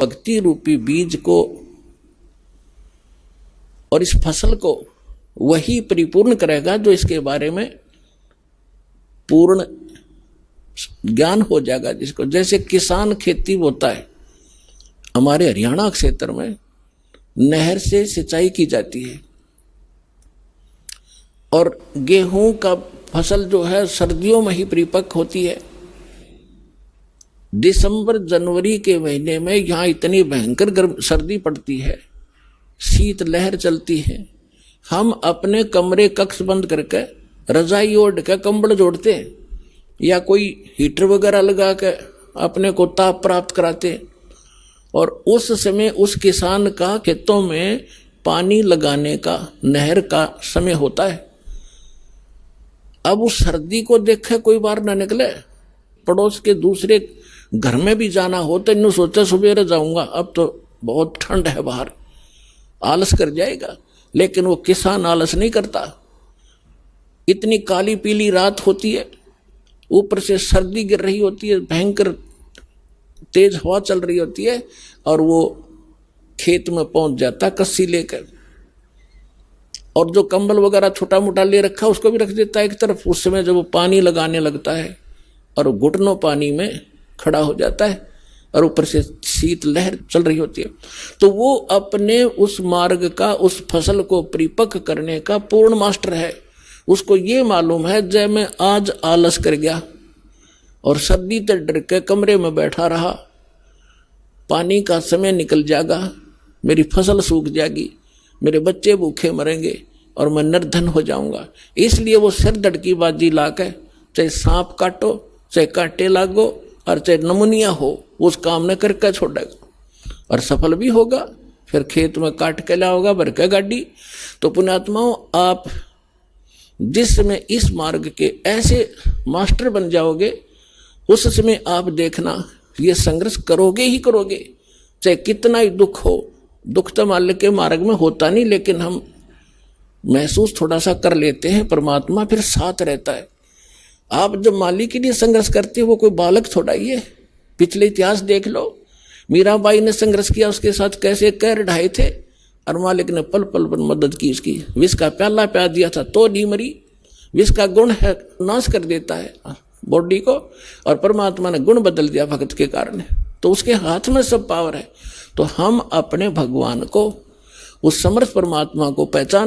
भक्ति रूपी बीज को और इस फसल को वही परिपूर्ण करेगा जो इसके बारे में पूर्ण ज्ञान हो जाएगा जिसको। जैसे किसान खेती होता है, हमारे हरियाणा क्षेत्र में नहर से सिंचाई की जाती है और गेहूं का फसल जो है सर्दियों में ही परिपक्व होती है। दिसंबर जनवरी के महीने में यहाँ इतनी भयंकर गर्म सर्दी पड़ती है, शीत लहर चलती है। हम अपने कमरे कक्ष बंद करके रजाई ओढ़ के कंबल जोड़ते हैं या कोई हीटर वगैरह लगा के अपने को ताप प्राप्त कराते। और उस समय उस किसान का खेतों में पानी लगाने का नहर का समय होता है। अब उस सर्दी को देखे कोई बाहर ना निकले, पड़ोस के दूसरे घर में भी जाना हो तो इन्हों सोचा सुबह जाऊंगा, अब तो बहुत ठंड है बाहर, आलस कर जाएगा। लेकिन वो किसान आलस नहीं करता। इतनी काली पीली रात होती है, ऊपर से सर्दी गिर रही होती है, भयंकर तेज हवा चल रही होती है और वो खेत में पहुंच जाता कस्सी लेकर, और जो कंबल वगैरह छोटा मोटा ले रखा उसको भी रख देता है एक तरफ। उस समय जब वो पानी लगाने लगता है और घुटनों पानी में खड़ा हो जाता है और ऊपर से शीत लहर चल रही होती है, तो वो अपने उस मार्ग का, उस फसल को परिपक्व करने का पूर्ण मास्टर है। उसको ये मालूम है जब मैं आज आलस कर गया और सर्दी से डर के कमरे में बैठा रहा, पानी का समय निकल जाएगा, मेरी फसल सूख जाएगी, मेरे बच्चे भूखे मरेंगे और मैं निर्धन हो जाऊंगा। इसलिए वो सिर धड़की बाजी लाकर चाहे सांप काटो, चाहे कांटे लागो और चाहे नमूनिया हो, उस काम ने करके छोड़ेगा और सफल भी होगा। फिर खेत में काट के लाओगा भर के गाड़ी। तो पुण्यात्माओं, आप जिस समय इस मार्ग के ऐसे मास्टर बन जाओगे, उस समय आप देखना ये संघर्ष करोगे ही करोगे, चाहे कितना ही दुख हो। दुख तो मान के मार्ग में होता नहीं, लेकिन हम महसूस थोड़ा सा कर लेते हैं, परमात्मा फिर साथ रहता है। आप जब मालिक के लिए संघर्ष करते हो, वो कोई बालक थोड़ा ही है। पिछले इतिहास देख लो, मीराबाई ने संघर्ष किया, उसके साथ कैसे कैर ढाए थे और मालिक ने पल पल पर मदद की उसकी। विष का प्याला प्यार दिया था तो नहीं मरी। विष का गुण है, नाश कर देता है बॉडी को, और परमात्मा ने गुण बदल दिया भक्त के कारण। तो उसके हाथ में सब पावर है। तो हम अपने भगवान को, उस समर्थ परमात्मा को पहचान